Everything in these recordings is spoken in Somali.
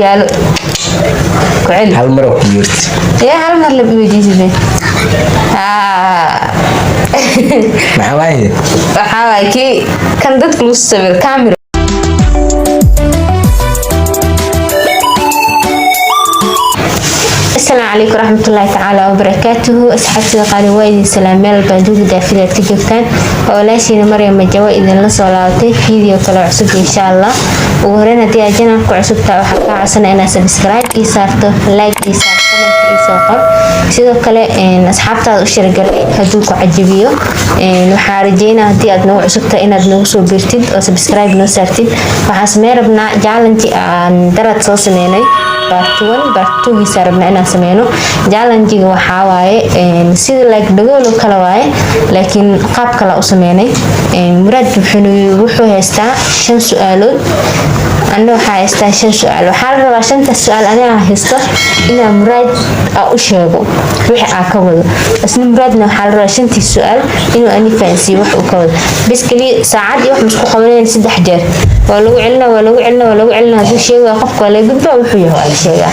يالو كعلي هل مرة كبيرت يا هل مر اللي بيجي مع واحد waxaa kii kan dadku u sawir camera السلام عليكم ورحمة الله تعالى وبركاته أصحابتي قالوا وايد سلام ميل بندوق دافلة كجوكتان وولاشينا مريم مجوا إذا لسه ولاتي فيديو كلا عصب إن شاء الله وهرنا دي أجنا كعصب تاع حقا عشان أنا سبسكرايب إيسارته لايك إيسارته إيساقر sidoo kale asxaabtaada u shirgalay haduu ku cajibiyo waxa rajeyna hadii aad nagu cusubta inaad nagu soo biirtid oo subscribe noo saartid waxa sameey rabnaa challenge aan darad soo sameeynay part 1 part 2 giisa rabnaa inaan sameeyno challenge-ga waxa waaye sida like dhagool oo kala waaye laakiin qaab kala u sameeynay murad wuxuu haystaa 5 su'aalood أنا حايستا شن سؤال وحال رباشن تسأل أنا هيستا إن مراد أشياءه روح أكود بس مرادنا حال رباشن السؤال إنه أني فانسي وح أكود بس كلي ساعات يوح مش قوانين سد حجر ولو علنا هذا الشيء وقف ولا يقدر وحيه على شيء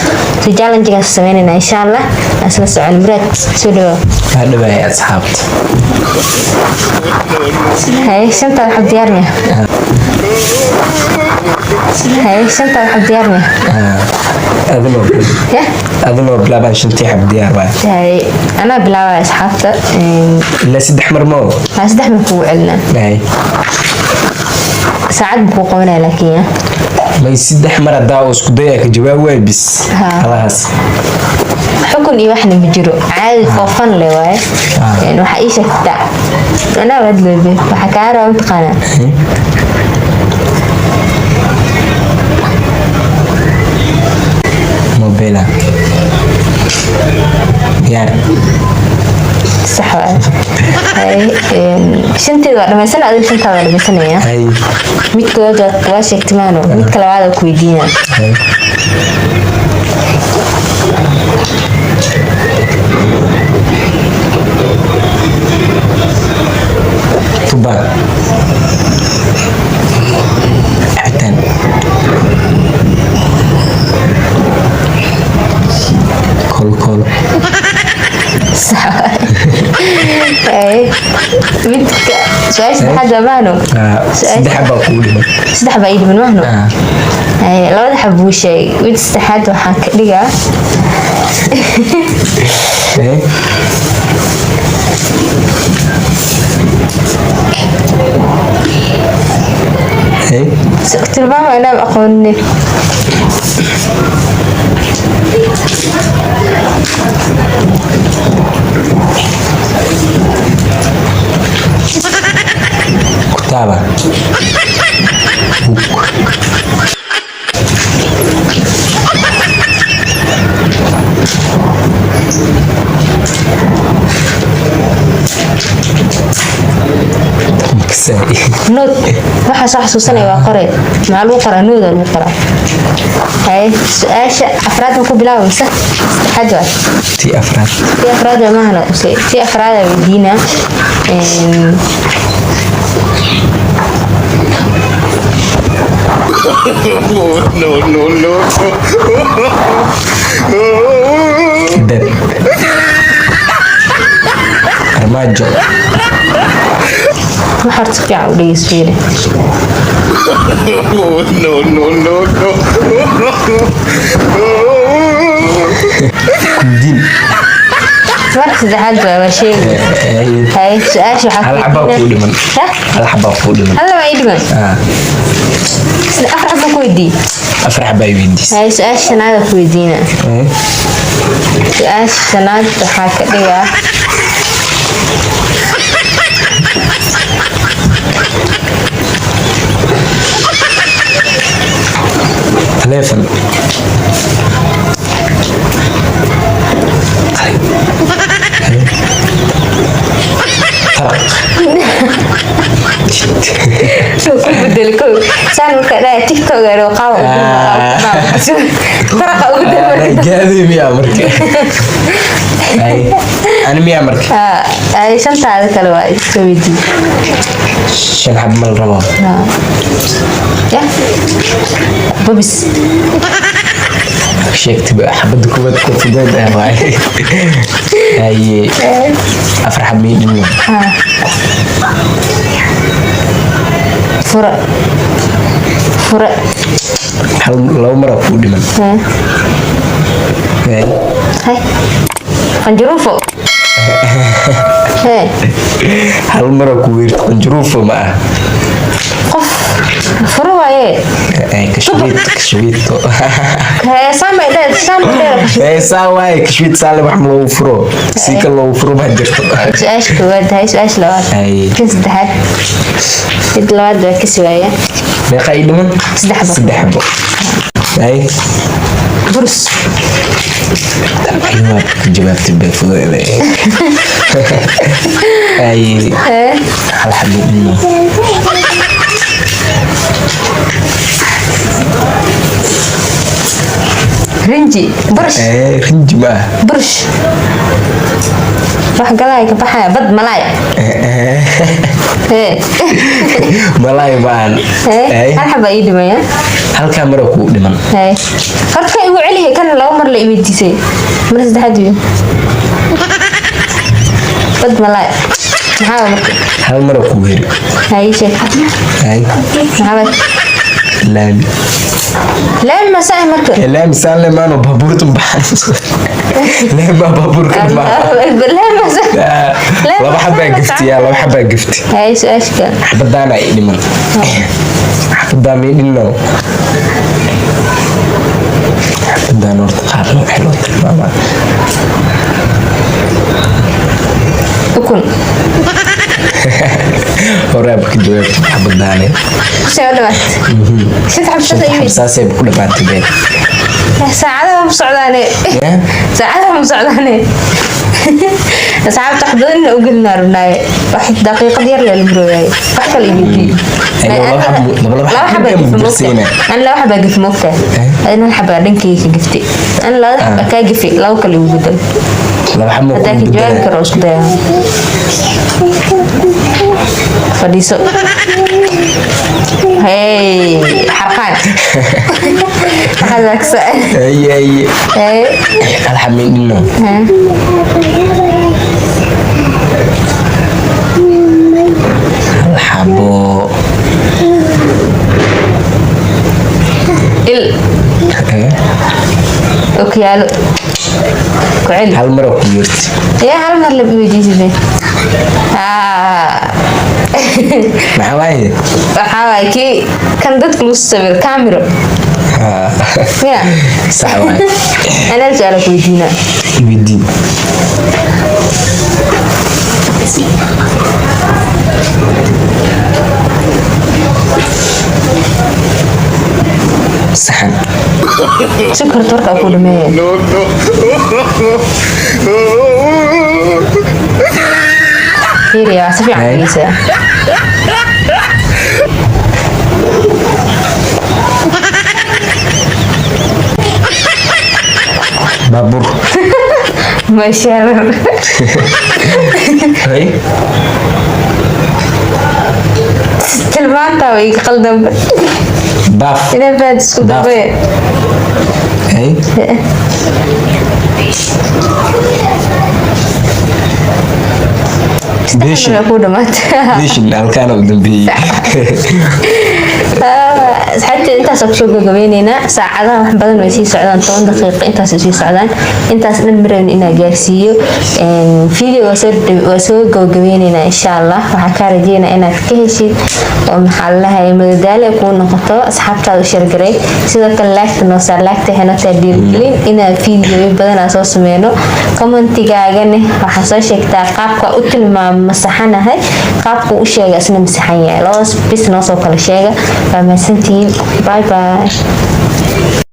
تجعل أنت كسميننا إن شاء الله أسمع سؤال مراد سلوا هذا بقى أصحاب هاي شنطة الحب ديارنا هاي شنطة الحب ديارنا أظن بلا بان شنطي حب ديار باي هاي أنا بلا أصحابته لا سيد أحمر مو لا سيد أحمر كو علنا هاي ساعات بكو قونا لكن ما يسيد أحمر الدعوة اسكدية كجواب ويبس خلاص حكون إيه واحد بجرو عادي فوفن لي واي يعني وحقيشة تاع أنا بدل البيت وحكارة ومتقنة موبيلا يعني صح هاي شنتي ولا مثلا أدل شنتي ولا مثلا يا هاي ميت كود واش اجتماعنا ميت كلا هذا كويدينا هاي طبعا عتن كل صح اي ميت سؤال حد مانو سدح بقول سدح بعيد من مانو اي لو حبوا شيء ميت استحاد وحاك دقا سكت البابا أنا بقولني كتابة نود waxa soo xasuusanay waa qoray maclu qora nuud oo qora hay su'aasha afraad ku bilaawaysa xajwa ti afraad ma helo ti afraad wadiina no beb armajo waxaad si fiican u dhegeysiiyay no kudin marka saddexaad waa shay hay su'aasha waxa hal xabba ku dhiman hal ma dhiman afar xabba ku weydii afar xabba weydii hay su'aasha shanaad ku weydiina su'aasha shanaad waxa ka dhigaa تليفون شو بدل كل سان كذا تيك توك أو قاو طرق أو بدل كذي يا أمريكا أنا مية أمريكا أي شن تعرف كلوا سويدي شن حب من الرباط يا بوبس شيكت بقى حبة كوبات كوفيدات واي هاي أفرح مين فرق لو مرة كودي من هاي قنجروفو هاي هل مرة كويرت قنجروفو معه قف فروا ايه كشويت سامع ساواي كشويت سالم محمد وفرو سيك الله وفرو ما جرت ايش كواد هاي ايش لواد كنت دحد لواد كسوايه ما قايد من سدحبو هاي برس ايوه جبت بفو اي الحمد رنجي برش رنجي ما برش راح قلاي كبحها بد ملاي ملاي بان هل حبا ايدي مايا هل كاميرا كو دمان هرت كان يقول عليه كان لو مر لي ايديسي من سدحدي بد ملاي maxaa marka hal mar ku weeri hay sheek hay maxaa laami ma saay marka laami saan le maano baabuurtum baxan laami baabuurka ma laami saay laba xabaa gifti hay su'aashka xabadana ay dhiman xabadana ay dhiman xabadana horta qaar loo xilo maama ukun horaab ka jawaab xabadana soo dhawaad saasay ku dhabaatay saacadaha ma socdaane asxaabta xabadana u gelina runaaye wax daqiiqad yar la burooyay wax kale iibiyay laba xabaa gif moogtaa adina xabaa dhankeyga giftay an laba xabaa kaa gifay laba kale ugu bedel hadaa ka jawaabi karo isku daya fadhiiso hey xarqaan xadaksa hey alxamidino alxabo il okyaalo kuceli hal mar ku yirti hal mar la weydiisay maxaa waaye kii kan dadka lagu sawir camera ya sax waaye anaa su'aal ku weydiinaa weydiin saxan sukar torka ku dhameeyay fiiriya si fiican dhegeysa baabuur mashallah hay tilmaanta way qaldan baaf ina baad isku dabay hay بيشن halkaan u dambeeyay حتى انت سoo gagabeynayna saacadaha wax badan way sii socdaan 10 daqiiqo intaas sii socdaan intaas dhan mareen ina gaarsiiyo video waa soo gagabeynayna insha Allah waxa ka rajeynaa inaad ka heshid oo maxaa lahaay madadaalo ku noqoto asxaabtaada share garay sidoo kale like noo saar like tahana taadiilin ina video badan soo sameeyno commentigaagana waxa soo sheegtaa qaabka u tilmaamo masaxanahay qaabka u sheegay isna masaxan yahay loos bis noo soo kala sheega waa maasantiin bye bye